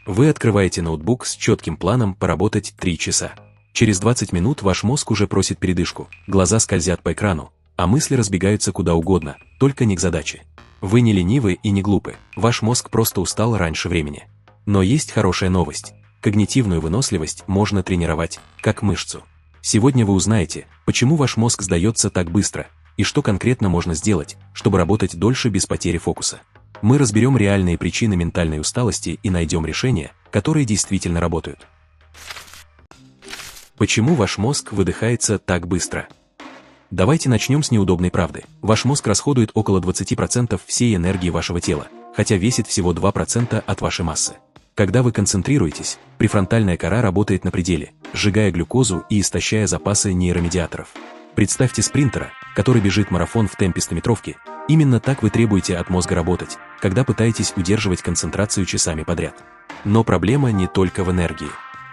Вы открываете ноутбук с четким планом поработать 3 часа. Через 20 минут ваш мозг уже просит передышку, глаза скользят по экрану, а мысли разбегаются куда угодно, только не к задаче. Вы не ленивы и не глупы, ваш мозг просто устал раньше времени. Но есть хорошая новость. Когнитивную выносливость можно тренировать, как мышцу. Сегодня вы узнаете, почему ваш мозг сдается так быстро, и что конкретно можно сделать, чтобы работать дольше без потери фокуса. Мы разберем реальные причины ментальной усталости и найдем решения, которые действительно работают. Почему ваш мозг выдыхается так быстро? Давайте начнем с неудобной правды. Ваш мозг расходует около 20% всей энергии вашего тела, хотя весит всего 2% от вашей массы. Когда вы концентрируетесь, префронтальная кора работает на пределе, сжигая глюкозу и истощая запасы нейромедиаторов. Представьте спринтера, который бежит марафон в темпе 100-метровки. Именно так вы требуете от мозга работать, когда пытаетесь удерживать концентрацию часами подряд. Но проблема не только в энергии.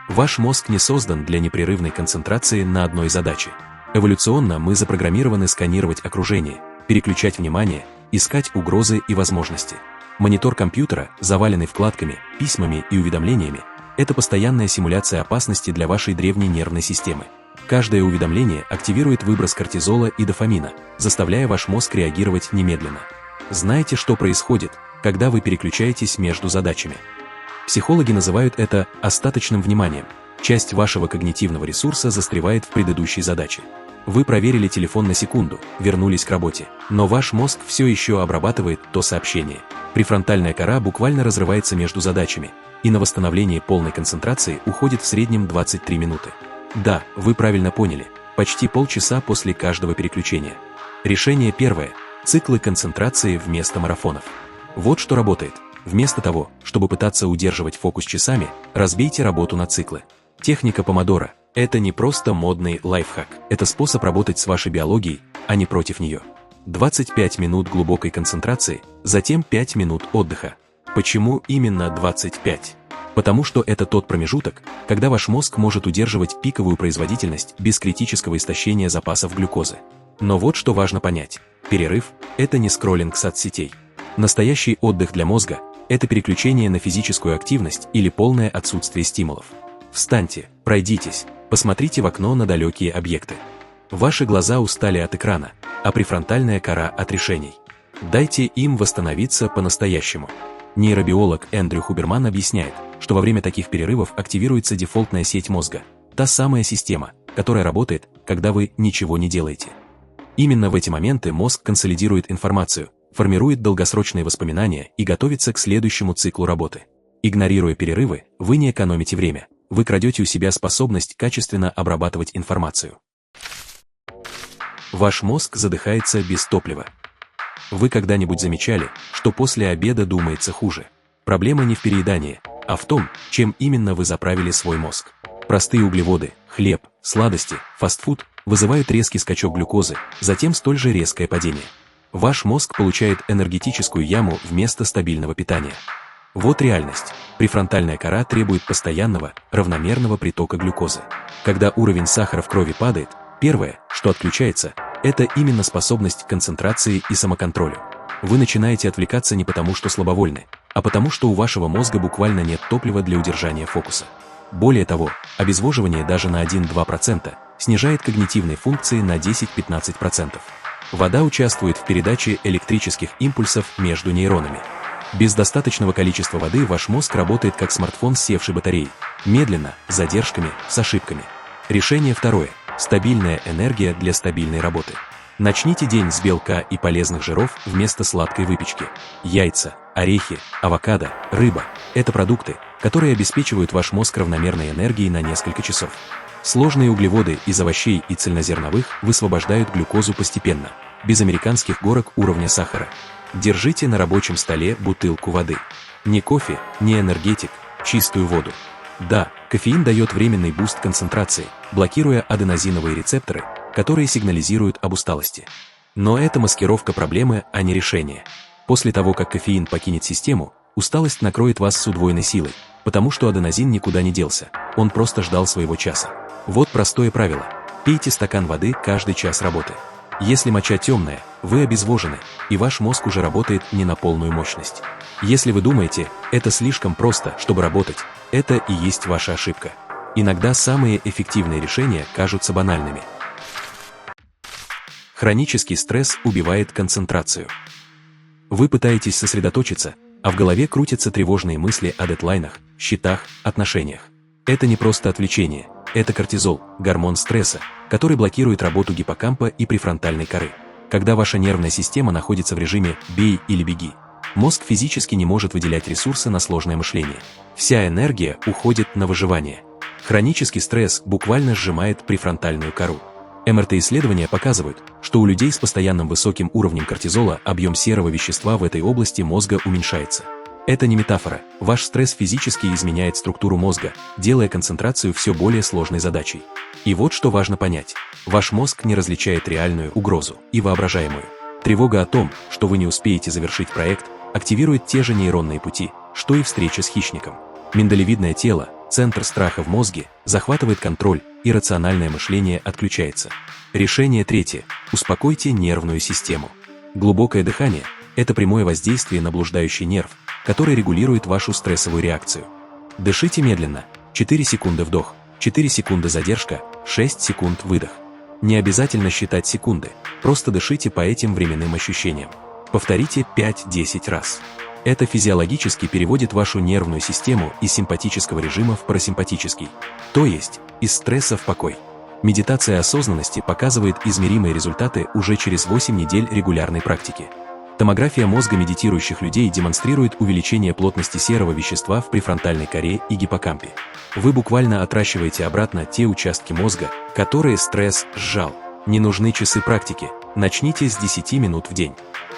Ваш мозг не создан для непрерывной концентрации на одной задаче. Эволюционно мы запрограммированы сканировать окружение, переключать внимание, искать угрозы и возможности. Монитор компьютера, заваленный вкладками, письмами и уведомлениями, это постоянная симуляция опасности для вашей древней нервной системы. Каждое уведомление активирует выброс кортизола и дофамина, заставляя ваш мозг реагировать немедленно. Знаете, что происходит, когда вы переключаетесь между задачами? Психологи называют это остаточным вниманием. Часть вашего когнитивного ресурса застревает в предыдущей задаче. Вы проверили телефон на секунду, вернулись к работе, но ваш мозг все еще обрабатывает то сообщение. Префронтальная кора буквально разрывается между задачами, и на восстановление полной концентрации уходит в среднем 23 минуты. Да, вы правильно поняли, почти полчаса после каждого переключения. Решение первое – циклы концентрации вместо марафонов. Вот что работает. Вместо того, чтобы пытаться удерживать фокус часами, разбейте работу на циклы. Техника помодоро – это не просто модный лайфхак, это способ работать с вашей биологией, а не против нее. 25 минут глубокой концентрации, затем 5 минут отдыха. Почему именно 25? Потому что это тот промежуток, когда ваш мозг может удерживать пиковую производительность без критического истощения запасов глюкозы. Но вот что важно понять. Перерыв – это не скроллинг соцсетей. Настоящий отдых для мозга – это переключение на физическую активность или полное отсутствие стимулов. Встаньте, пройдитесь, посмотрите в окно на далекие объекты. Ваши глаза устали от экрана, а префронтальная кора от решений. Дайте им восстановиться по-настоящему. Нейробиолог Эндрю Хуберман объясняет, что во время таких перерывов активируется дефолтная сеть мозга, та самая система, которая работает, когда вы ничего не делаете. Именно в эти моменты мозг консолидирует информацию, формирует долгосрочные воспоминания и готовится к следующему циклу работы. Игнорируя перерывы, вы не экономите время, вы крадете у себя способность качественно обрабатывать информацию. Ваш мозг задыхается без топлива. Вы когда-нибудь замечали, что после обеда думается хуже? Проблема не в переедании, а в том, чем именно вы заправили свой мозг. Простые углеводы, хлеб, сладости, фастфуд вызывают резкий скачок глюкозы, затем столь же резкое падение. Ваш мозг получает энергетическую яму вместо стабильного питания. Вот реальность. Префронтальная кора требует постоянного, равномерного притока глюкозы. Когда уровень сахара в крови падает, первое, что отключается, это именно способность к концентрации и самоконтролю. Вы начинаете отвлекаться не потому, что слабовольны, а потому, что у вашего мозга буквально нет топлива для удержания фокуса. Более того, обезвоживание даже на 1-2% снижает когнитивные функции на 10-15%. Вода участвует в передаче электрических импульсов между нейронами. Без достаточного количества воды ваш мозг работает как смартфон с севшей батареей. Медленно, с задержками, с ошибками. Решение второе. Стабильная энергия для стабильной работы. Начните день с белка и полезных жиров вместо сладкой выпечки. Яйца, орехи, авокадо, рыба – это продукты, которые обеспечивают ваш мозг равномерной энергией на несколько часов. Сложные углеводы из овощей и цельнозерновых высвобождают глюкозу постепенно, без американских горок уровня сахара. Держите на рабочем столе бутылку воды. Не кофе, не энергетик, чистую воду. Да, кофеин дает временный буст концентрации, блокируя аденозиновые рецепторы, которые сигнализируют об усталости. Но это маскировка проблемы, а не решение. После того, как кофеин покинет систему, усталость накроет вас с удвоенной силой, потому что аденозин никуда не делся, он просто ждал своего часа. Вот простое правило. Пейте стакан воды каждый час работы. Если моча темная, вы обезвожены, и ваш мозг уже работает не на полную мощность. Если вы думаете, это слишком просто, чтобы работать, это и есть ваша ошибка. Иногда самые эффективные решения кажутся банальными. Хронический стресс убивает концентрацию. Вы пытаетесь сосредоточиться, а в голове крутятся тревожные мысли о дедлайнах, счетах, отношениях. Это не просто отвлечение, это кортизол, гормон стресса, который блокирует работу гиппокампа и префронтальной коры. Когда ваша нервная система находится в режиме «бей или беги», мозг физически не может выделять ресурсы на сложное мышление. Вся энергия уходит на выживание. Хронический стресс буквально сжимает префронтальную кору. МРТ-исследования показывают, что у людей с постоянным высоким уровнем кортизола объем серого вещества в этой области мозга уменьшается. Это не метафора, ваш стресс физически изменяет структуру мозга, делая концентрацию все более сложной задачей. И вот что важно понять. Ваш мозг не различает реальную угрозу и воображаемую. Тревога о том, что вы не успеете завершить проект, активирует те же нейронные пути, что и встреча с хищником. Миндалевидное тело, центр страха в мозге, захватывает контроль, и рациональное мышление отключается. Решение третье. Успокойте нервную систему. Глубокое дыхание – это прямое воздействие на блуждающий нерв, который регулирует вашу стрессовую реакцию. Дышите медленно. 4 секунды вдох, 4 секунды задержка, 6 секунд выдох. Не обязательно считать секунды, просто дышите по этим временным ощущениям. Повторите 5-10 раз. Это физиологически переводит вашу нервную систему из симпатического режима в парасимпатический, то есть из стресса в покой. Медитация осознанности показывает измеримые результаты уже через 8 недель регулярной практики. Томография мозга медитирующих людей демонстрирует увеличение плотности серого вещества в префронтальной коре и гиппокампе. Вы буквально отращиваете обратно те участки мозга, которые стресс сжал. Не нужны часы практики, начните с 10 минут в день.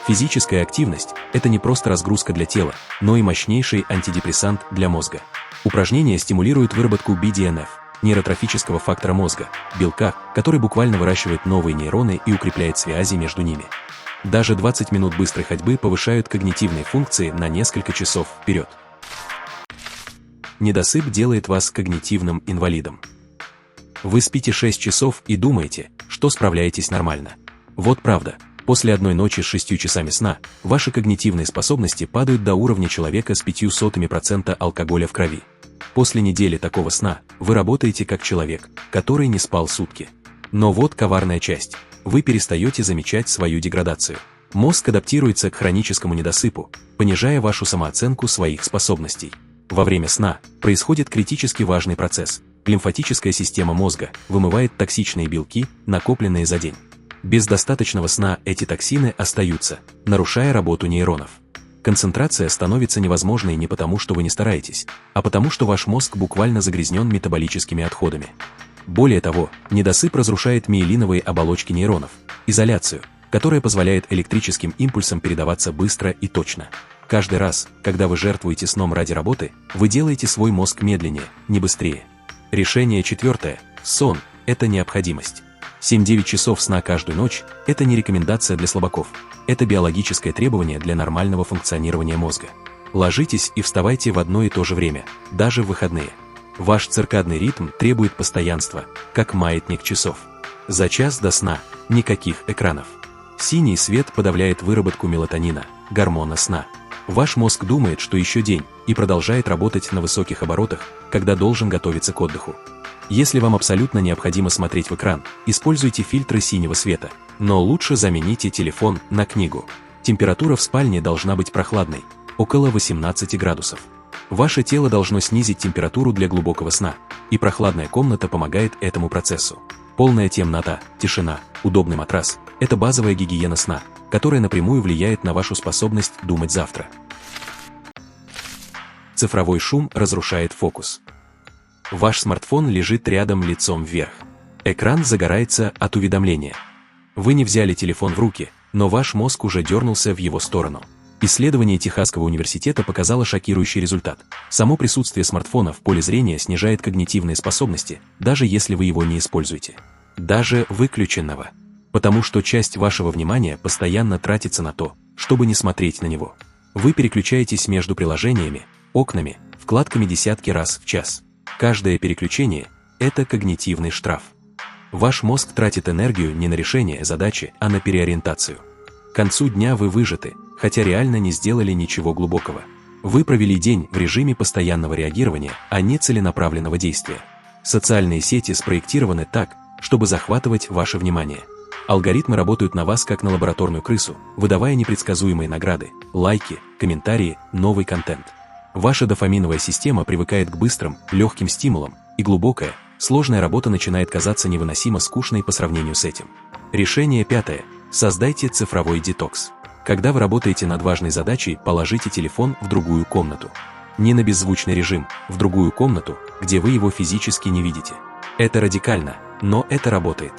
Физическая активность – это не просто разгрузка для тела, но и мощнейший антидепрессант для мозга. Упражнения стимулируют выработку BDNF, нейротрофического фактора мозга, белка, который буквально выращивает новые нейроны и укрепляет связи между ними. Даже 20 минут быстрой ходьбы повышают когнитивные функции на несколько часов вперед. Недосып делает вас когнитивным инвалидом. Вы спите 6 часов и думаете, что справляетесь нормально. Вот правда. После одной ночи с 6 часами сна, ваши когнитивные способности падают до уровня человека с 0,05% алкоголя в крови. После недели такого сна, вы работаете как человек, который не спал сутки. Но вот коварная часть. Вы перестаете замечать свою деградацию. Мозг адаптируется к хроническому недосыпу, понижая вашу самооценку своих способностей. Во время сна происходит критически важный процесс. Лимфатическая система мозга вымывает токсичные белки, накопленные за день. Без достаточного сна эти токсины остаются, нарушая работу нейронов. Концентрация становится невозможной не потому, что вы не стараетесь, а потому, что ваш мозг буквально загрязнен метаболическими отходами. Более того, недосып разрушает миелиновые оболочки нейронов, изоляцию, которая позволяет электрическим импульсам передаваться быстро и точно. Каждый раз, когда вы жертвуете сном ради работы, вы делаете свой мозг медленнее, не быстрее. Решение четвертое. Сон – это необходимость. 7-9 часов сна каждую ночь – это не рекомендация для слабаков, это биологическое требование для нормального функционирования мозга. Ложитесь и вставайте в одно и то же время, даже в выходные. Ваш циркадный ритм требует постоянства, как маятник часов. За час до сна – никаких экранов. Синий свет подавляет выработку мелатонина, гормона сна. Ваш мозг думает, что еще день, и продолжает работать на высоких оборотах, когда должен готовиться к отдыху. Если вам абсолютно необходимо смотреть в экран, используйте фильтры синего света, но лучше замените телефон на книгу. Температура в спальне должна быть прохладной, около 18 градусов. Ваше тело должно снизить температуру для глубокого сна, и прохладная комната помогает этому процессу. Полная темнота, тишина, удобный матрас – это базовая гигиена сна, которая напрямую влияет на вашу способность думать завтра. Цифровой шум разрушает фокус. Ваш смартфон лежит рядом лицом вверх. Экран загорается от уведомления. Вы не взяли телефон в руки, но ваш мозг уже дернулся в его сторону. Исследование Техасского университета показало шокирующий результат. Само присутствие смартфона в поле зрения снижает когнитивные способности, даже если вы его не используете. Даже выключенного. Потому что часть вашего внимания постоянно тратится на то, чтобы не смотреть на него. Вы переключаетесь между приложениями, окнами, вкладками десятки раз в час. Каждое переключение – это когнитивный штраф. Ваш мозг тратит энергию не на решение задачи, а на переориентацию. К концу дня вы выжаты, хотя реально не сделали ничего глубокого. Вы провели день в режиме постоянного реагирования, а не целенаправленного действия. Социальные сети спроектированы так, чтобы захватывать ваше внимание. Алгоритмы работают на вас как на лабораторную крысу, выдавая непредсказуемые награды, лайки, комментарии, новый контент. Ваша дофаминовая система привыкает к быстрым, легким стимулам, и глубокая, сложная работа начинает казаться невыносимо скучной по сравнению с этим. Решение 5. Создайте цифровой детокс. Когда вы работаете над важной задачей, положите телефон в другую комнату. Не на беззвучный режим, в другую комнату, где вы его физически не видите. Это радикально, но это работает.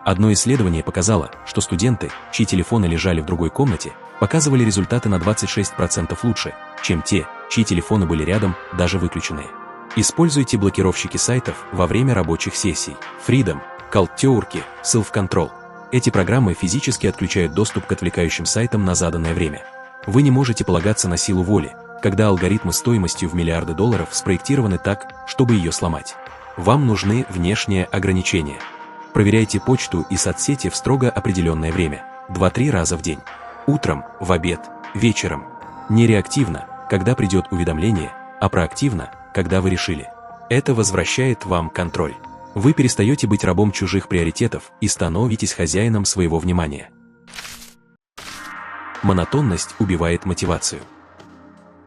Одно исследование показало, что студенты, чьи телефоны лежали в другой комнате, показывали результаты на 26% лучше, чем те, чьи телефоны были рядом, даже выключенные. Используйте блокировщики сайтов во время рабочих сессий. Freedom, Cold Turkey, Self Control. Эти программы физически отключают доступ к отвлекающим сайтам на заданное время. Вы не можете полагаться на силу воли, когда алгоритмы стоимостью в миллиарды долларов спроектированы так, чтобы ее сломать. Вам нужны внешние ограничения. Проверяйте почту и соцсети в строго определенное время, 2-3 раза в день. Утром, в обед, вечером. Не реактивно, когда придет уведомление, а проактивно, когда вы решили. Это возвращает вам контроль. Вы перестаете быть рабом чужих приоритетов и становитесь хозяином своего внимания. Монотонность убивает мотивацию.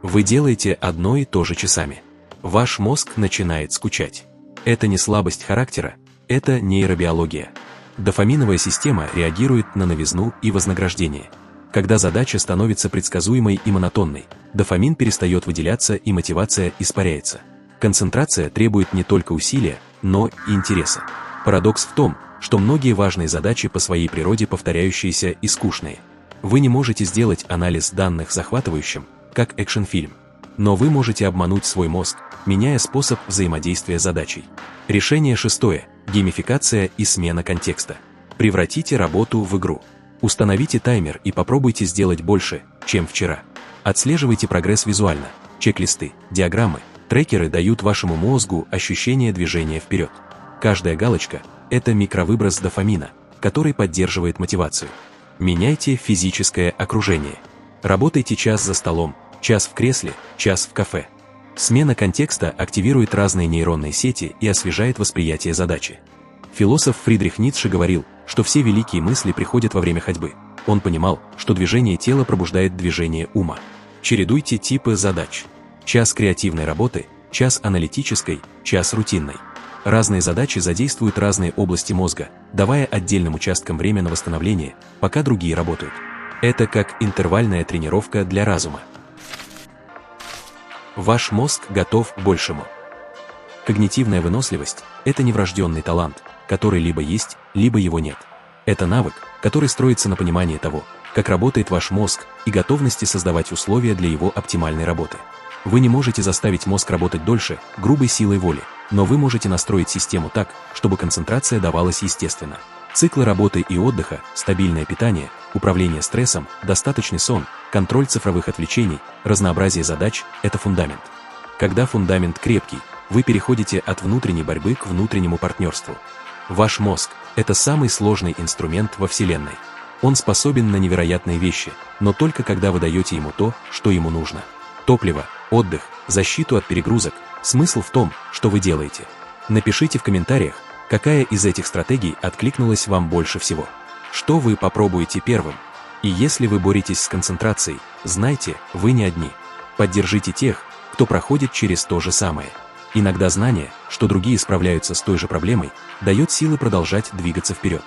Вы делаете одно и то же часами. Ваш мозг начинает скучать. Это не слабость характера, это нейробиология. Дофаминовая система реагирует на новизну и вознаграждение. Когда задача становится предсказуемой и монотонной, дофамин перестает выделяться и мотивация испаряется. Концентрация требует не только усилия, но и интереса. Парадокс в том, что многие важные задачи по своей природе повторяющиеся и скучные. Вы не можете сделать анализ данных захватывающим, как экшн-фильм. Но вы можете обмануть свой мозг, меняя способ взаимодействия с задачей. Решение 6. Геймификация и смена контекста. Превратите работу в игру. Установите таймер и попробуйте сделать больше, чем вчера. Отслеживайте прогресс визуально. Чек-листы, диаграммы, трекеры дают вашему мозгу ощущение движения вперед. Каждая галочка – это микровыброс дофамина, который поддерживает мотивацию. Меняйте физическое окружение. Работайте час за столом, час в кресле, час в кафе. Смена контекста активирует разные нейронные сети и освежает восприятие задачи. Философ Фридрих Ницше говорил, что все великие мысли приходят во время ходьбы. Он понимал, что движение тела пробуждает движение ума. Чередуйте типы задач. Час креативной работы, час аналитической, час рутинной. Разные задачи задействуют разные области мозга, давая отдельным участкам время на восстановление, пока другие работают. Это как интервальная тренировка для разума. Ваш мозг готов к большему. Когнитивная выносливость – это не врожденный талант, который либо есть, либо его нет. Это навык, который строится на понимании того, как работает ваш мозг, и готовности создавать условия для его оптимальной работы. Вы не можете заставить мозг работать дольше, грубой силой воли, но вы можете настроить систему так, чтобы концентрация давалась естественно. Циклы работы и отдыха, стабильное питание, управление стрессом, достаточный сон, контроль цифровых отвлечений, разнообразие задач – это фундамент. Когда фундамент крепкий, вы переходите от внутренней борьбы к внутреннему партнерству. Ваш мозг – это самый сложный инструмент во Вселенной. Он способен на невероятные вещи, но только когда вы даете ему то, что ему нужно. Топливо, отдых, защиту от перегрузок. Смысл в том, что вы делаете. Напишите в комментариях, какая из этих стратегий откликнулась вам больше всего. Что вы попробуете первым? И если вы боретесь с концентрацией, знайте, вы не одни. Поддержите тех, кто проходит через то же самое. Иногда знание, что другие справляются с той же проблемой, дает силы продолжать двигаться вперед.